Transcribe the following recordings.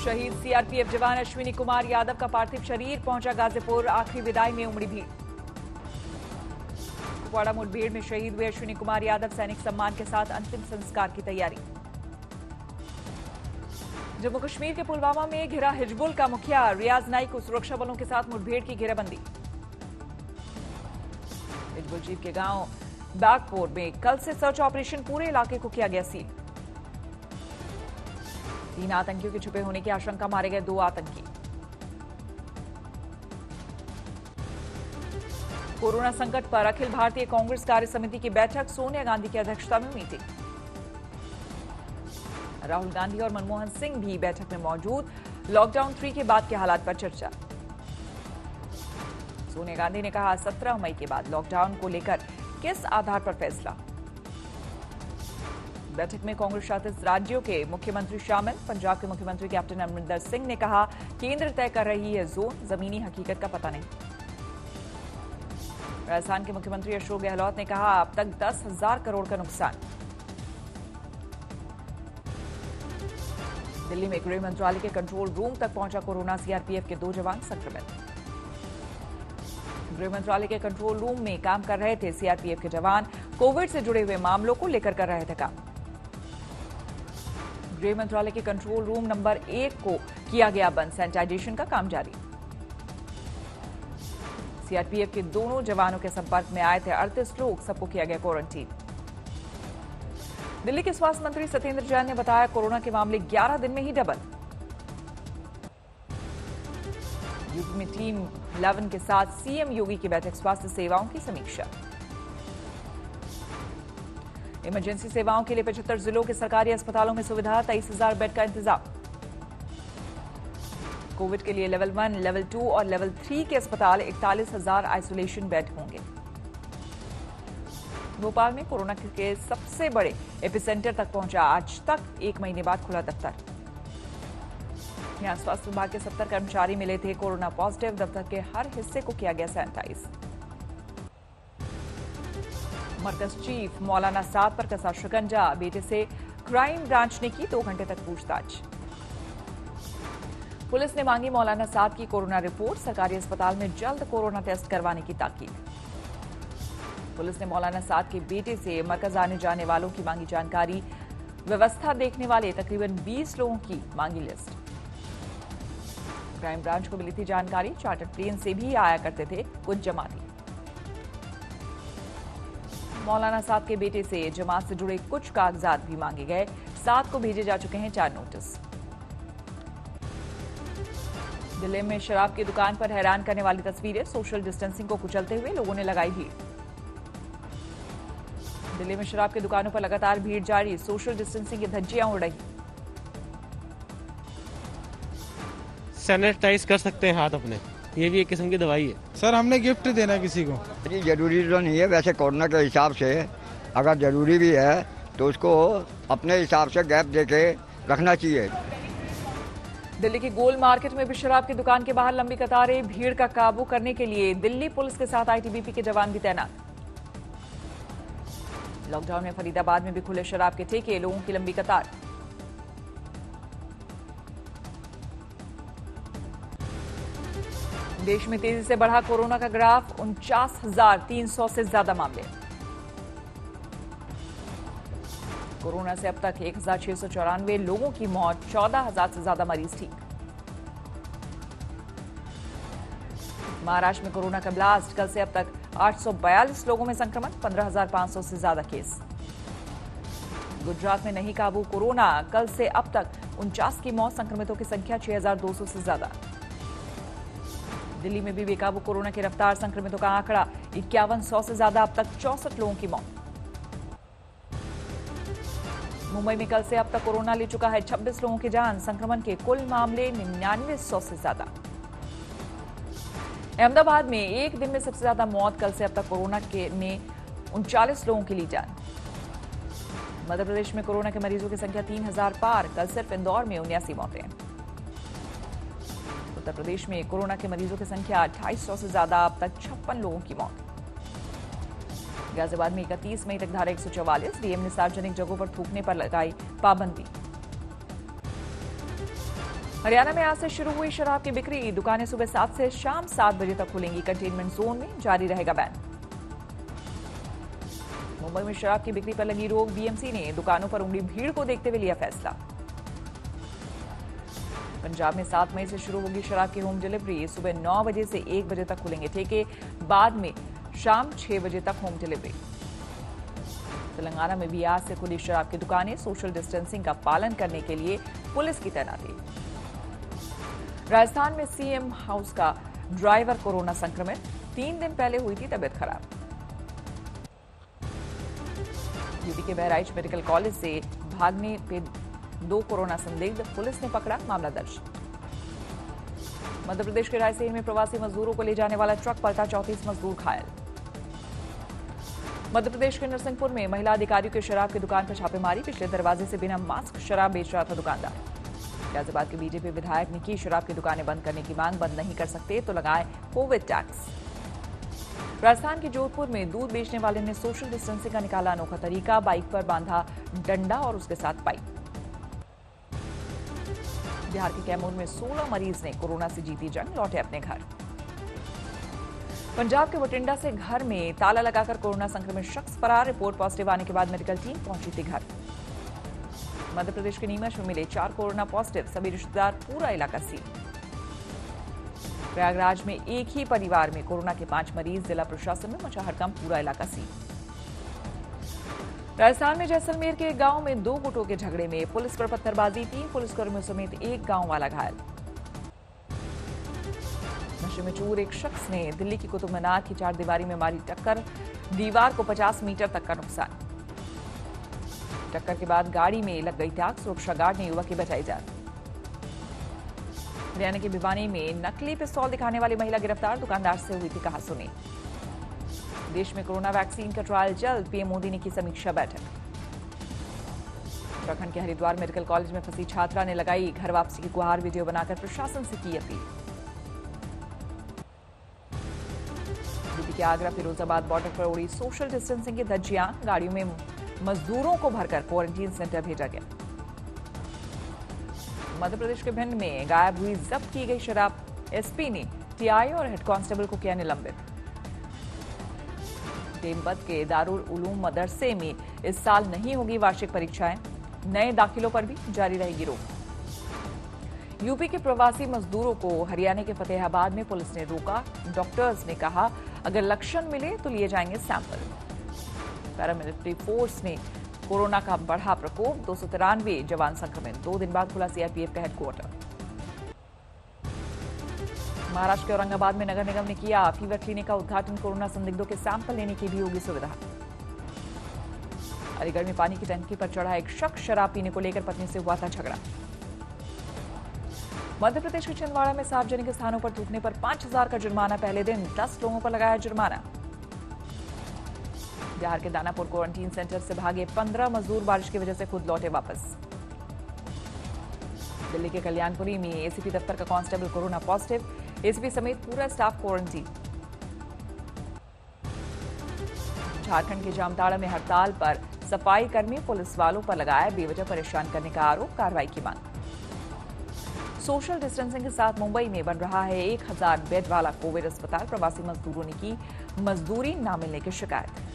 शहीद सीआरपीएफ जवान अश्विनी कुमार यादव का पार्थिव शरीर पहुंचा गाजीपुर। आखिरी विदाई में उमड़ी भीड़। कुपवाड़ा मुठभेड़ में शहीद हुए अश्विनी कुमार यादव सैनिक सम्मान के साथ अंतिम संस्कार की तैयारी। जम्मू कश्मीर के पुलवामा में घिरा हिजबुल का मुखिया रियाज नाइक को सुरक्षा बलों के साथ मुठभेड़ की घेराबंदी। हिजबुल चीफ के गांव बागपोर में कल से सर्च ऑपरेशन, पूरे इलाके को किया गया सील। 3 आतंकियों के छुपे होने की आशंका, मारे गए 2 आतंकी। कोरोना संकट पर अखिल भारतीय कांग्रेस कार्य समिति की बैठक, सोनिया गांधी की अध्यक्षता में मीटिंग। राहुल गांधी और मनमोहन सिंह भी बैठक में मौजूद। लॉकडाउन 3 के बाद के हालात पर चर्चा। सोनिया गांधी ने कहा 17 मई के बाद लॉकडाउन को लेकर किस आधार पर फैसला। बैठक में कांग्रेस शासित राज्यों के मुख्यमंत्री शामिल। पंजाब के मुख्यमंत्री कैप्टन अमरिंदर सिंह ने कहा केंद्र तय कर रही है जोन, जमीनी हकीकत का पता नहीं। राजस्थान के मुख्यमंत्री अशोक गहलोत ने कहा अब तक 10,000 करोड़ का नुकसान। दिल्ली में गृह मंत्रालय के कंट्रोल रूम तक पहुंचा कोरोना, सीआरपीएफ के 2 जवान संक्रमित। गृह मंत्रालय के कंट्रोल रूम में काम कर रहे थे सीआरपीएफ के जवान, कोविड से जुड़े हुए मामलों को लेकर कर रहे थे काम। गृह मंत्रालय के कंट्रोल रूम नंबर 1 को किया गया बंद, सैनिटाइजेशन का काम जारी। सीआरपीएफ के दोनों जवानों के संपर्क में आए थे 38 लोग, सबको किया गया क्वारंटीन। दिल्ली के स्वास्थ्य मंत्री सत्येंद्र जैन ने बताया कोरोना के मामले 11 दिन में ही डबल। यूपी में टीम 11 के साथ सीएम योगी की बैठक, स्वास्थ्य सेवाओं की समीक्षा। इमरजेंसी सेवाओं के लिए 75 जिलों के सरकारी अस्पतालों में सुविधा, 23,000 बेड का इंतजाम। कोविड के लिए लेवल 1, लेवल 2 और लेवल 3 के अस्पताल, 41,000 आइसोलेशन बेड होंगे। भोपाल में कोरोना के सबसे बड़े एपिसेंटर तक पहुंचा, आज तक 1 महीने बाद खुला दफ्तर। यहां स्वास्थ्य विभाग के 70 कर्मचारी मिले थे कोरोना पॉजिटिव। दफ्तर के हर हिस्से को किया गया सैनिटाइज। मरकज चीफ मौलाना साद पर कसा शिकंजा, बेटे से क्राइम ब्रांच ने की 2 घंटे तक पूछताछ। पुलिस ने मांगी मौलाना साद की कोरोना रिपोर्ट, सरकारी अस्पताल में जल्द कोरोना टेस्ट करवाने की ताकीद। पुलिस ने मौलाना साद के बेटे से मरकज आने जाने वालों की मांगी जानकारी, व्यवस्था देखने वाले तकरीबन 20 लोगों की मांगी लिस्ट। क्राइम ब्रांच को मिली थी जानकारी, चार्टर्ड प्लेन से भी आया करते थे कुछ जमाती। मौलाना साद के बेटे से जमात से जुड़े कुछ कागजात भी मांगे गए। साद को भेजे जा चुके हैं 4 नोटिस। दिल्ली में शराब की दुकान पर हैरान करने वाली तस्वीरें, सोशल डिस्टेंसिंग को कुचलते हुए लोगों ने लगाई भीड़। दिल्ली में शराब की दुकानों पर लगातार भीड़ जारी, सोशल डिस्टेंसिंग की धज्जियां उड़ रही। सैनिटाइज कर सकते हैं हाथ अपने, ये भी एक किस्म की दवाई है। सर हमने गिफ्ट देना किसी को। जी जरूरी तो नहीं है, वैसे कोरोना के हिसाब से अगर जरूरी भी है तो उसको अपने हिसाब से गैप देके रखना चाहिए। दिल्ली की गोल मार्केट में भी शराब की दुकान के बाहर लंबी कतारें, भीड़ का काबू करने के लिए दिल्ली पुलिस के साथ आईटीबीपी के जवान भी तैनात। लॉकडाउन में फरीदाबाद में भी खुले शराब के ठेके, लोगों की लंबी कतार। देश में तेजी से बढ़ा कोरोना का ग्राफ, 49,300 से ज्यादा मामले। कोरोना से अब तक 1,694 लोगों की मौत, 14,000 से ज्यादा मरीज ठीक। महाराष्ट्र में कोरोना का ब्लास्ट, कल से अब तक 842 लोगों में संक्रमण, 15,500 से ज्यादा केस। गुजरात में नहीं काबू कोरोना, कल से अब तक 49 की मौत, संक्रमितों की संख्या 6,200 से ज्यादा। दिल्ली में भी बेकाबू कोरोना की रफ्तार, संक्रमितों का आंकड़ा 5100 से ज्यादा, अब तक 64 लोगों की मौत। मुंबई में कल से अब तक कोरोना ले चुका है 26 लोगों की जान, संक्रमण के कुल मामले 9900 से ज्यादा। अहमदाबाद में एक दिन में सबसे ज्यादा मौत, कल से अब तक कोरोना के ने 39 लोगों की ली जान। मध्य प्रदेश में कोरोना के मरीजों की संख्या 3000 पार, कल सिर्फ इंदौर में 79 मौतें। उत्तर प्रदेश में कोरोना के मरीजों की संख्या 2800 से ज्यादा, अब तक 56 लोगों की मौत। गाजियाबाद में 31 मई तक धारा 144, डीएम ने सार्वजनिक जगहों पर थूकने पर लगाई पाबंदी। हरियाणा में आज से शुरू हुई शराब की बिक्री। दुकानें सुबह 7 से शाम 7 बजे तक खुलेंगी। कंटेनमेंट जोन में जारी रहेगा बैन। मुंबई में शराब की बिक्री पर लगी रोक। बीएमसी ने दुकानों पर उमड़ी भीड़ को देखते हुए लिया फैसला। पंजाब में 7 मई से शुरू होगी शराब की होम डिलीवरी। सुबह 9 बजे से 1 बजे तक खुलेंगे ठेके, बाद में शाम 6 बजे तक होम डिलीवरी। तेलंगाना में भी आज से खुली शराब की दुकानें। सोशल डिस्टेंसिंग का पालन करने के लिए पुलिस की तैनाती। राजस्थान में सीएम हाउस का ड्राइवर कोरोना संक्रमित। 3 दिन पहले हुई थी तबियत खराब। यूपी के बहराइच मेडिकल कॉलेज से भागने पे 2 कोरोना संदिग्ध, पुलिस ने पकड़ा, मामला दर्ज। मध्य प्रदेश के रायसेन में प्रवासी मजदूरों को ले जाने वाला ट्रक पलटा, 34 मजदूर घायल। मध्य प्रदेश के नरसिंहपुर में महिला अधिकारियों की शराब की दुकान पर छापेमारी। पिछले दरवाजे से बिना मास्क शराब बेच रहा था दुकानदार। गाजियाबाद के बीजेपी विधायक ने की शराब की दुकानें बंद करने की मांग। बंद नहीं कर सकते तो लगाए कोविड टैक्स। राजस्थान के जोधपुर में दूध बेचने वाले ने सोशल डिस्टेंसिंग का निकाला अनोखा तरीका। बाइक पर बांधा डंडा और उसके साथ पाइप। बिहार के कैमूर में 16 मरीज ने कोरोना से जीती जंग, लौटे अपने घर। पंजाब के बठिंडा से घर में ताला लगाकर कोरोना संक्रमित शख्स फरार। रिपोर्ट पॉजिटिव आने के बाद मेडिकल टीम पहुंची थी घर। मध्य प्रदेश के नीमच में मिले 4 कोरोना पॉजिटिव, सभी रिश्तेदार, पूरा इलाका सील। प्रयागराज में एक ही परिवार में कोरोना के 5 मरीज। जिला प्रशासन में मचा हड़कंप, पूरा इलाका सील। राजस्थान में जैसलमेर के एक गांव में 2 गुटों के झगड़े में पुलिस पर पत्थरबाजी। 3 पुलिसकर्मियों समेत एक गांव वाला घायल। नशे में चूर एक शख्स ने दिल्ली की कुतुब मीनार की 4 दीवारी में मारी टक्कर। दीवार को 50 मीटर तक का नुकसान। टक्कर के बाद गाड़ी में लग गई आग। सुरक्षा गार्ड ने युवक की बचाई जान। हरियाणा के भिवानी में नकली पिस्तौल दिखाने वाली महिला गिरफ्तार। दुकानदार से हुई थी कहासुनी। देश में कोरोना वैक्सीन का ट्रायल जल्द, पीएम मोदी ने की समीक्षा बैठक। उत्तराखंड के हरिद्वार मेडिकल कॉलेज में फंसी छात्रा ने लगाई घर वापसी की गुहार। वीडियो बनाकर प्रशासन से की अपील। यूपी के आगरा फिरोजाबाद बॉर्डर पर उड़ी सोशल डिस्टेंसिंग की धज्जियां। गाड़ियों में मजदूरों को भरकर क्वारंटीन सेंटर भेजा गया। मध्य प्रदेश के भिंड में गायब हुई जब्त की गई शराब। एसपी ने टीआई और हेड कांस्टेबल को किया निलंबित। देवबंद के दारुल उलूम मदरसे में इस साल नहीं होगी वार्षिक परीक्षाएं। नए दाखिलों पर भी जारी रहेगी रोक। यूपी के प्रवासी मजदूरों को हरियाणा के फतेहाबाद में पुलिस ने रोका। डॉक्टर्स ने कहा अगर लक्षण मिले तो लिए जाएंगे सैंपल। पैरामिलिट्री फोर्स ने कोरोना का बढ़ा प्रकोप। 293 जवान संक्रमित। 2 दिन बाद खुला सीआरपीएफ का हेडक्वार्टर। महाराष्ट्र के औरंगाबाद में नगर निगम ने किया फीवर क्लिनिक का उद्घाटन। कोरोना संदिग्धों के सैंपल लेने की भी होगी सुविधा। अलीगढ़ में पानी की टंकी पर चढ़ा एक शख्स। शराब पीने को लेकर पत्नी से हुआ था झगड़ा। मध्य प्रदेश के छिंदवाड़ा में सार्वजनिक स्थानों पर थूकने पर 5,000 का जुर्माना। पहले दिन 10 लोगों पर लगाया जुर्माना। बिहार के दानापुर क्वारंटीन सेंटर से भागे 15 मजदूर बारिश की वजह से खुद लौटे वापस। दिल्ली के कल्याणपुरी में एसीपी दफ्तर का कांस्टेबल कोरोना पॉजिटिव। एसीपी समेत पूरा स्टाफ क्वारंटीन। झारखंड के जामताड़ा में हड़ताल पर सफाई कर्मी पुलिस वालों पर लगाया बेवजह परेशान करने का आरोप। कार्रवाई की मांग। सोशल डिस्टेंसिंग के साथ मुंबई में बन रहा है 1000 बेड वाला कोविड अस्पताल। प्रवासी मजदूरों ने की मजदूरी न मिलने की शिकायत।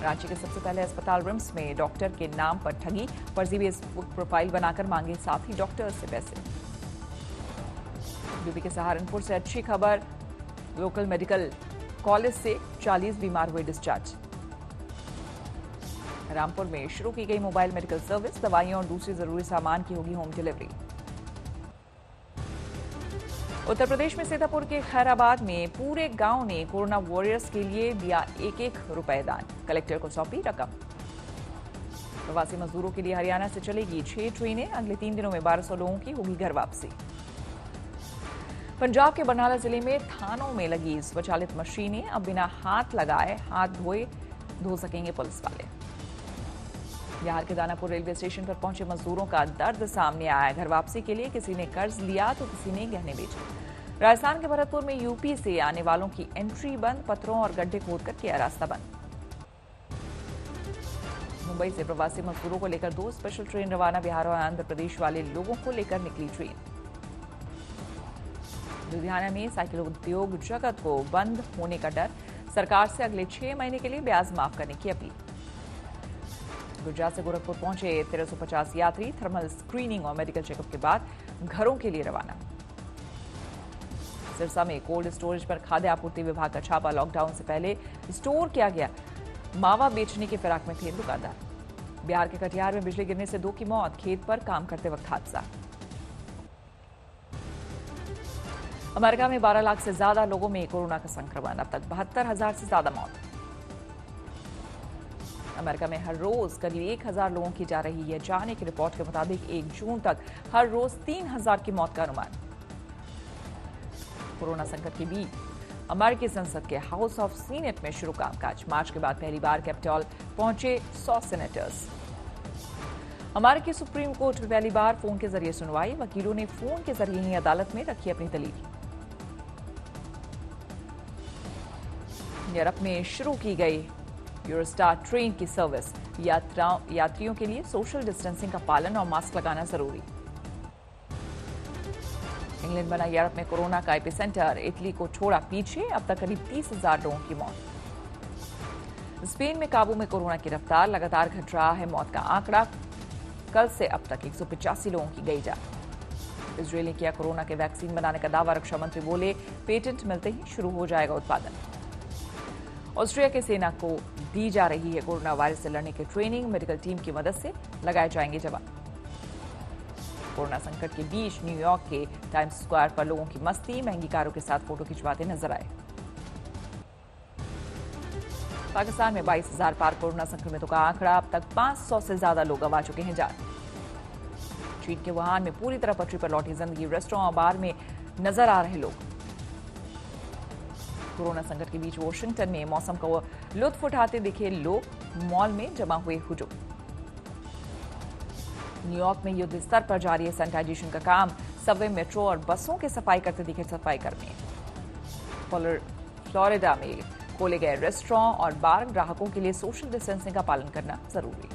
रांची के सबसे पहले अस्पताल रिम्स में डॉक्टर के नाम पर ठगी। फर्जी फेसबुक प्रोफाइल बनाकर मांगे साथी डॉक्टर से पैसे। यूपी के सहारनपुर से अच्छी खबर। लोकल मेडिकल कॉलेज से 40 बीमार हुए डिस्चार्ज। रामपुर में शुरू की गई मोबाइल मेडिकल सर्विस। दवाइयों और दूसरी जरूरी सामान की होगी होम डिलीवरी। उत्तर प्रदेश में सीतापुर के खैराबाद में पूरे गांव ने कोरोना वॉरियर्स के लिए दिया 1-1 रुपए दान। कलेक्टर को सौंपी रकम। प्रवासी मजदूरों के लिए हरियाणा से चलेगी 6 ट्रेनें। अगले 3 दिनों में 1200 लोगों की होगी घर वापसी। पंजाब के बरनाला जिले में थानों में लगी स्वचालित मशीनें। अब बिना हाथ लगाए हाथ धो सकेंगे पुलिस वाले। बिहार के दानापुर रेलवे स्टेशन पर पहुंचे मजदूरों का दर्द सामने आया। घर वापसी के लिए किसी ने कर्ज लिया तो किसी ने गहने बेचे। राजस्थान के भरतपुर में यूपी से आने वालों की एंट्री बंद। पत्थरों और गड्ढे खोदकर किया रास्ता बंद। मुंबई से प्रवासी मजदूरों को लेकर 2 स्पेशल ट्रेन रवाना। बिहार और आंध्र प्रदेश वाले लोगों को लेकर निकली ट्रेन। लुधियाना में साइकिल उद्योग जगत को बंद होने का डर, सरकार से अगले 6 महीने के लिए ब्याज माफ करने की अपील। गुजरात से गोरखपुर पहुंचे 1350 यात्री थर्मल स्क्रीनिंग और मेडिकल चेकअप के बाद घरों के लिए रवाना। सिरसा में कोल्ड स्टोरेज पर खाद्य आपूर्ति विभाग का छापा। लॉकडाउन से पहले स्टोर किया गया मावा बेचने की फिराक में थे दुकानदार। बिहार के कटिहार में बिजली गिरने से 2 की मौत, खेत पर काम करते वक्त हादसा। अमेरिका में 12 लाख से ज्यादा लोगों में कोरोना का संक्रमण, अब तक 72,000 से ज्यादा मौत। अमेरिका में हर रोज करीब 1,000 लोगों की जा रही है जान। एक रिपोर्ट के मुताबिक 1 जून तक हर रोज 3,000 की मौत का अनुमान। कोरोना संकट के बीच अमेरिकी संसद के हाउस ऑफ सीनेट में शुरू कामकाज। मार्च के बाद पहली बार कैपिटॉल पहुंचे 100 सेनेटर्स। अमेरिकी सुप्रीम कोर्ट में पहली बार फोन के जरिए सुनवाई। वकीलों ने फोन के जरिए ही अदालत में रखी अपनी दलील। यूरोप में शुरू की गई यूरोस्टार ट्रेन की सर्विस। यात्रियों के लिए सोशल डिस्टेंसिंग का पालन और मास्क लगाना जरूरी। इंग्लैंड बना यूरोप में कोरोना का एपिसेंटर, इटली को छोड़ा पीछे, अब तक करीब 30,000 लोगों की मौत। स्पेन में काबू में कोरोना की रफ्तार, लगातार घट रहा है मौत का आंकड़ा। कल से अब तक 185 लोगों की गई जान। इजरायल ने किया कोरोना के वैक्सीन बनाने का दावा। रक्षा मंत्री बोले पेटेंट मिलते ही शुरू हो जाएगा उत्पादन। ऑस्ट्रिया की सेना को दी जा रही है कोरोना वायरस से लड़ने की ट्रेनिंग। मेडिकल टीम की मदद से लगाए जाएंगे जवाब। कोरोना संकट के बीच न्यूयॉर्क के टाइम्स स्क्वायर पर लोगों की मस्ती, महंगी कारों के साथ फोटो खिंचवाते नजर आए। पाकिस्तान में 22,000 पार कोरोना संक्रमितों का आंकड़ा, अब तक 500 से ज्यादा लोग गंवा चुके हैं जान। चीन के वुहान में पूरी तरह पटरी पर लौटी जिंदगी। रेस्टोरेंट और बार में नजर आ रहे लोग। कोरोना संकट के बीच वॉशिंगटन में मौसम का लुत्फ उठाते दिखे लोग, मॉल में जमा हुए हुजूम। न्यूयॉर्क में युद्ध स्तर पर जारी है सैनिटाइजेशन का काम। सबवे, मेट्रो और बसों के सफाई करते दिखे सफाई कर्मी। फ्लोरिडा में खोले गए रेस्टोरेंट और बार, ग्राहकों के लिए सोशल डिस्टेंसिंग का पालन करना जरूरी।